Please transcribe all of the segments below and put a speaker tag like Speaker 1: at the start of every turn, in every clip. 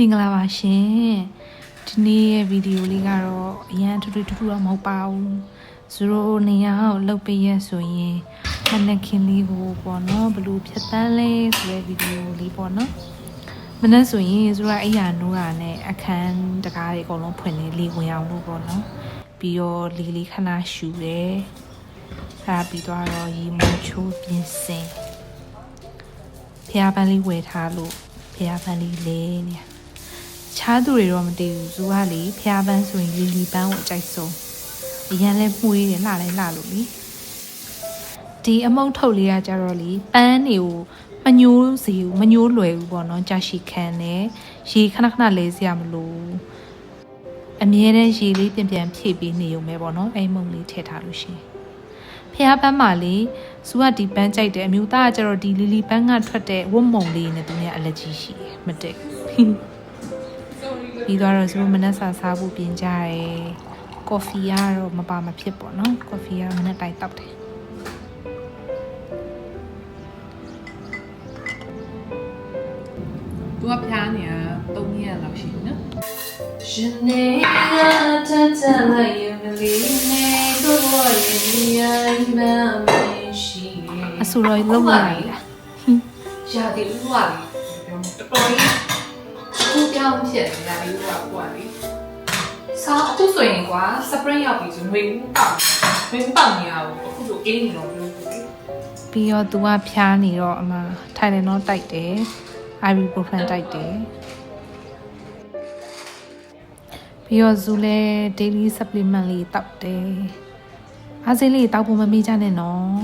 Speaker 1: မင်္ဂလာပါရှင်ဒီနေ့ရဲ့ဗီဒီယိုလေးကတော့အရန်ထူးထူးတော့မဟုတ်ပါဘူးသူတို့နေရာကိုလှုပ်ပေးရဆိုရင်မနက်ခင်းလေးကိုပေါ့နော်ဘလို့ဖြတ်တန်းလဲဆိုတဲ့ဗီဒီယိုလေးပေါ့နော်မနက်ဆိုရင်သူတို့အိယာနိုးတာနဲ့အခန်းတကားတွေအကုန်လုံးဖွင့်နေလေဝင်အောင်လို့ပေါ့နော်ပြီးတော့လေးခဏရှူတယ်အဲ့ပြီးတော့ရေမချိုးပြင်ဆင်ဖျားပန်းလေးဝယ်ထားလို့ဖျားပန်းလေးလဲနေချားသူတွေတော့မတည်ဘူးသူကလေဖျားပန်းဆိုရင်လီပန်းကိုအကြိုက်ဆုံးအရန်လဲမှုရေးတယ်လှလဲလှလို့လေဒီအမုံထုတ်လေးကကြတော့လေပန်းတွေကိုမညိုးစီဘူးမညိုးလွယ်ဘူးပေါ့နော်ကြာရှည်ခံတယ်ရေခဏခဏလဲစရာမလိုအမြဲတမ်းရေလေးပြန်ဖြည့်ပြီးနေုံပဲပေါ့နော်အဲ့မုံလေးထည့်ထားလို့ရှိရင်ဖျားပန်းမှာလေသူကဒီပန်းကြိုက်တယ်အမျိုးသားကကြတော့ဒီလီလီပန်းကထွက်တဲ့ဝတ်မုံလေးနဲ့သူများအလက်ကြီးရှိတယ်မတည့်ပြီးတော့သူမနက်စာစားဖို့ပြင်ကြတယ်ကော်ဖီကတော့မပါမဖြစ်ပေါ့နော်ကော်ဖီကမနက်တိုင်းတောက်တယ်
Speaker 2: သူကဖျားနေတာ3ရက်လောက်ရှိနော်
Speaker 1: ရှင်နေတတ်တလိုက်ရမလေးနဲ့ကိုယ်ရဲ့နေရာမှမရှိအဆူရောလုံးဝလာလား
Speaker 2: ရာဒီဥပါလေတော်တော်ကြီးခုပြောင်းဖြစ်နေတာလေဥပါဥပါလေစားအခုဆိုရင်ကွာစပရင်ရောက်ပြီဆိုငွေဥပေါက်နေရဘူးအခုဆိုအေးနေတော့
Speaker 1: ပြီးတော့ तू ကဖျားနေတော့အမထိုင်တယ်တော့တိုက်တယ်ibuprofen တိုက်တယ်ပြီးတော့ Zoo လဲ daily supplement လေးတောက်တယ်အားစိလေးတောက်ဖို့မမေ့ကြနဲ့နော်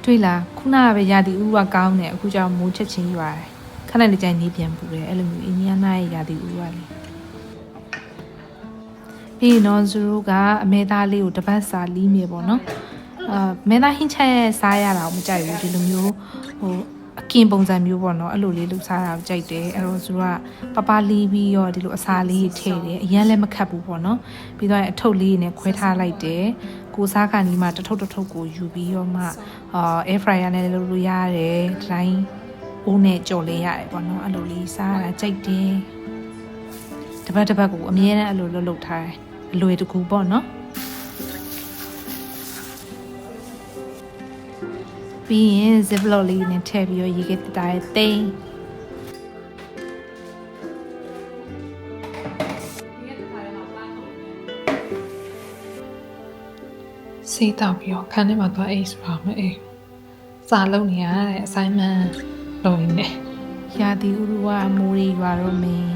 Speaker 1: တွေ့လားခုနကပဲရာသီဥတုကကောင်းတယ်အခုကျတော့မိုးချက်ချင်းရွာတယ်ခဏလေးကြိုင်နေပြန်ပူတယ်အဲ့လိုမျိုးအိန္ဒိယနာရဲ့ရာသီဥတုကလေပြီးတော့ Zoo ကအမဲသားလေးကိုတပတ်စာလီးမြေပေါ့နော်မဲသားဟင်းချက်ရဲ့စားရတာကိုမကြိုက်ဘူးဒီလိုမျိုးအကင်ပုံစံမျိုးပေါ့နော်အဲ့လိုလေးလှူစားတာကိုကြိုက်တယ်အဲ့တော့သူကပပလီးပြီးတော့ဒီလိုအစာလေးထည့်တယ်အရင်လည်းမခတ်ဘူးပေါ့နော်ပြီးတော့အထုပ်လေးနဲ့ခွဲထားလိုက်တယ်ကိုစားခါနီးမှာတထုပ်ကိုယူပြီးတော့မှ air fryer နဲ့လုပ်လို့ရတယ်ဒီတိုင်းအိုးနဲ့ကြော်လေးရတယ်ပေါ့နော်အဲ့လိုလေးစားရတာကြိုက်တယ်တပတ်ကိုအမြဲတမ်းအဲ့လိုလုပ်ထားတယ်အလွယ်တကူပေါ့နော်ပြီးရင် ziploc လေးနဲ့ထည့်ပြီးတော့ရေခဲတတားတိန်စေးတောက်ပြီးတော့ခန်းထဲမှာသွားအိတ်ဆိုတာမအိတ်စာလုပ်နေရတဲ့ assignment လုပ်နေတယ်ရာသီဥတုကမိုးရီရွာတော့မင်း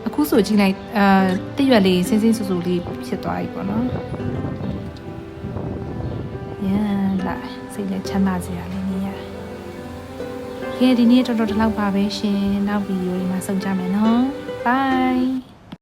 Speaker 1: အခုဆိုကြည့်လိုက်တရွက်လေးစင်းဆူဆူလေးဖြစ်သွားပြီပေါ့နော်စိတ်နဲ့ချမ်းသာစရာလေးနေရတယ်။ကဲဒီနေ့တော်တော်ဒီလောက်ပါပဲရှင်။နောက်ဗီဒီယိုတွေမှာဆုံကြမယ်နော်။ Bye